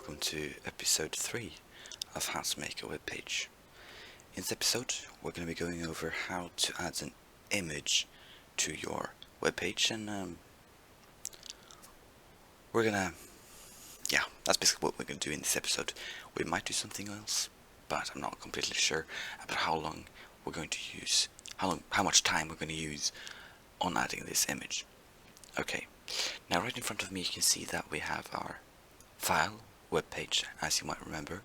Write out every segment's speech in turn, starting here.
welcome to episode 3 of how to make a web page. In this episode we're going to be going over how to add an image to your web page, and that's basically what we're going to do in this episode. We might do something else, but I'm not completely sure about how long we're going to use, how much time we're going to use on adding this image. Okay, now right in front of me you can see that we have our file, web page, as you might remember,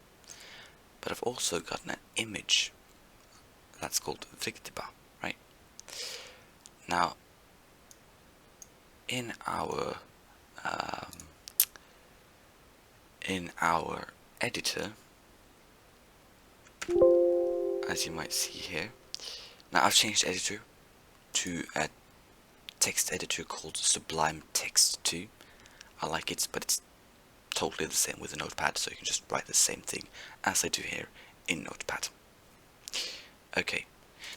but I've also gotten an image that's called Victiba, right? Now, in our editor, as you might see here, now I've changed editor to a text editor called Sublime Text 2. I like it, but it's totally the same with a notepad, so you can just write the same thing as I do here in Notepad. Okay,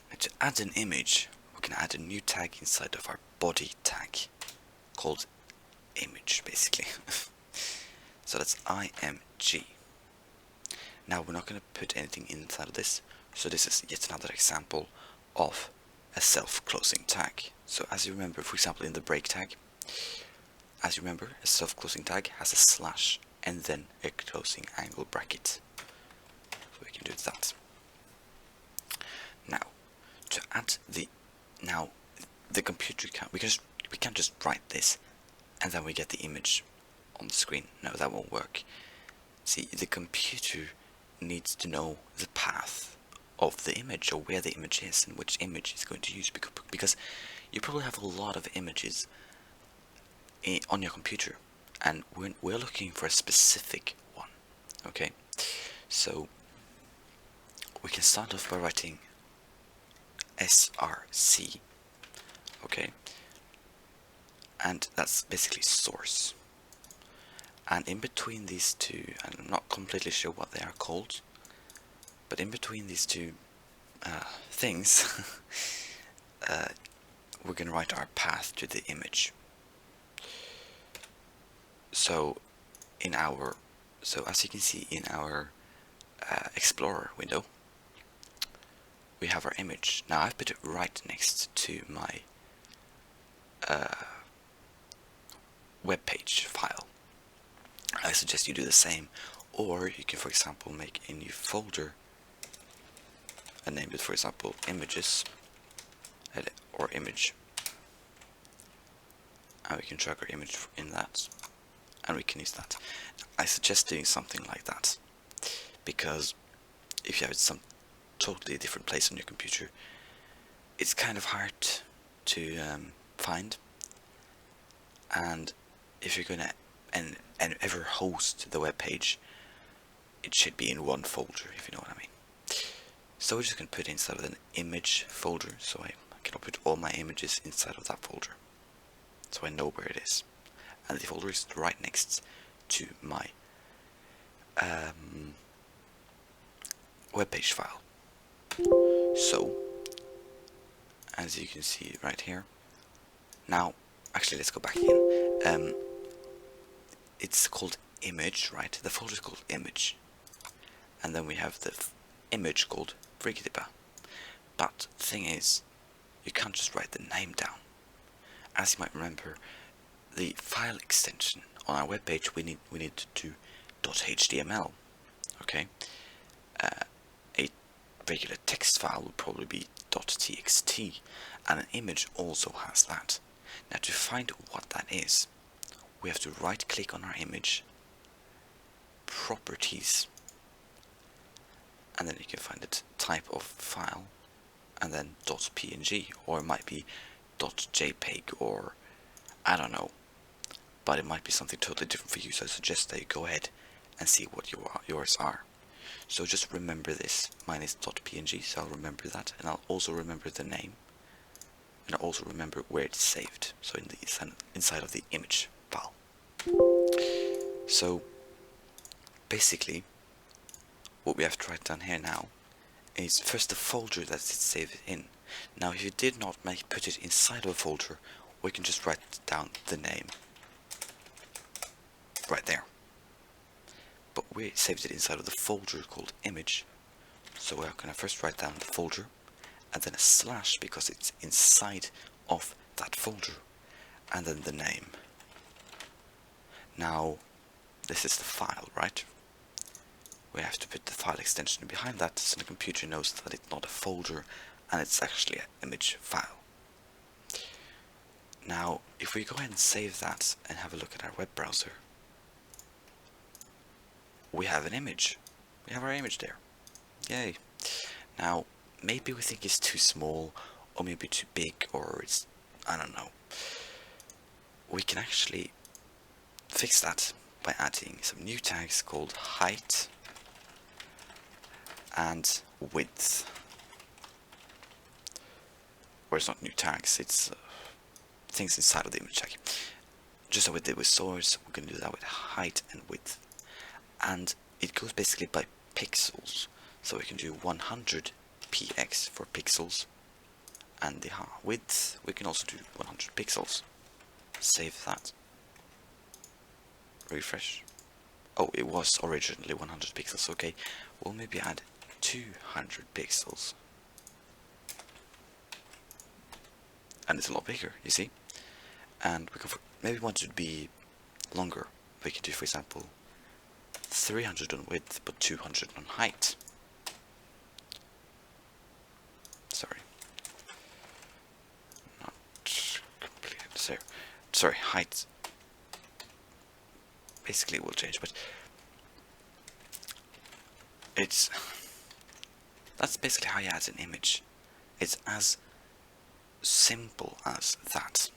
now to add an image, we can add a new tag inside of our body tag called image, basically. So that's img. Now we're not going to put anything inside of this, so this is yet another example of a self-closing tag. So as you remember, for example, in the break tag, as you remember, a self-closing tag has a slash and then a closing angle bracket. So we can do that. Now, to add the computer can we can't just write this and then we get the image on the screen. No, that won't work. See, the computer needs to know the path of the image, or where the image is and which image it's going to use, because you probably have a lot of images on your computer, and we're looking for a specific one. Okay, so we can start off by writing src, okay, and that's basically source, and in between these two, I'm not completely sure what they are called, but in between these two things we're going to write our path to the image. So as you can see in our Explorer window, we have our image. Now I've put it right next to my web page file. I suggest you do the same, or you can, for example, make a new folder and name it, for example, images, or image, and we can drag our image in that, and we can use that. I suggest doing something like that, because if you have it some totally different place on your computer, it's kind of hard to find, and if you're gonna and ever host the web page, it should be in one folder, if you know what I mean. So we're just gonna put it inside of an image folder, so I can put all my images inside of that folder, so I know where it is. And the folder is right next to my web page file. So, as you can see right here, now, actually let's go back again. It's called image, right? The folder is called image, and then we have the image called Victiba. But the thing is, you can't just write the name down. As you might remember, the file extension on our web page, we need to do .html. Okay, a regular text file would probably be .txt, and an image also has that. Now, to find what that is, we have to right click on our image, properties, and then you can find the type of file, and then .png, or it might be .jpeg, or I don't know, but it might be something totally different for you, so I suggest that you go ahead and see what yours are. So just remember this. Mine is .png, so I'll remember that, and I'll also remember the name, and I'll also remember where it's saved, so in the inside of the image file. So basically what we have to write down here now is first the folder that it's saved in. Now if you did not put it inside of a folder, we can just write down the name right there. But we saved it inside of the folder called image. So we're going to first write down the folder, and then a slash because it's inside of that folder, and then the name. Now, this is the file, right? We have to put the file extension behind that so the computer knows that it's not a folder and it's actually an image file. Now, if we go ahead and save that and have a look at our web browser, we have an image. We have our image there. Yay. Now, maybe we think it's too small, or maybe too big, or it's, I don't know. We can actually fix that by adding some new tags called height and width. Or it's not new tags, it's things inside of the image tag. Just like we did with source, we're going to do that with height and width. And it goes basically by pixels. So we can do 100 px for pixels, and the width we can also do 100 pixels. Save that. Refresh. Oh, it was originally 100 pixels. Okay, we'll maybe add 200 pixels. And it's a lot bigger, you see. And we can maybe want it to be longer. We can do, for example, 300 on width, but 200 on height. Sorry. Not completely. Sorry, height. Basically, it will change, but that's basically how you add an image. It's as simple as that.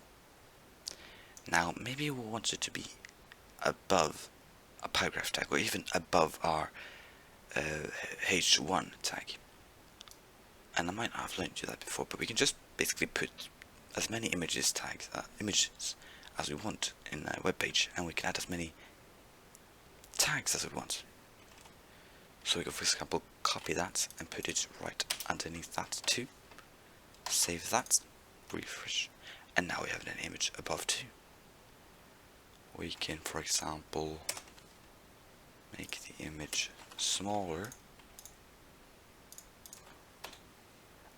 Now, maybe we want it to be above a paragraph tag, or even above our H1 tag. And I might not have learned you that before, but we can just basically put as many images as we want in a web page, and we can add as many tags as we want. So we can, for example, copy that and put it right underneath that too. Save that, refresh, and now we have an image above too. We can, for example, make the image smaller,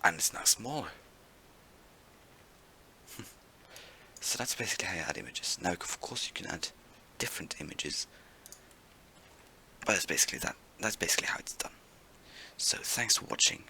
and it's now smaller. So that's basically how you add images. Now, of course, you can add different images, but that's basically how it's done. So thanks for watching.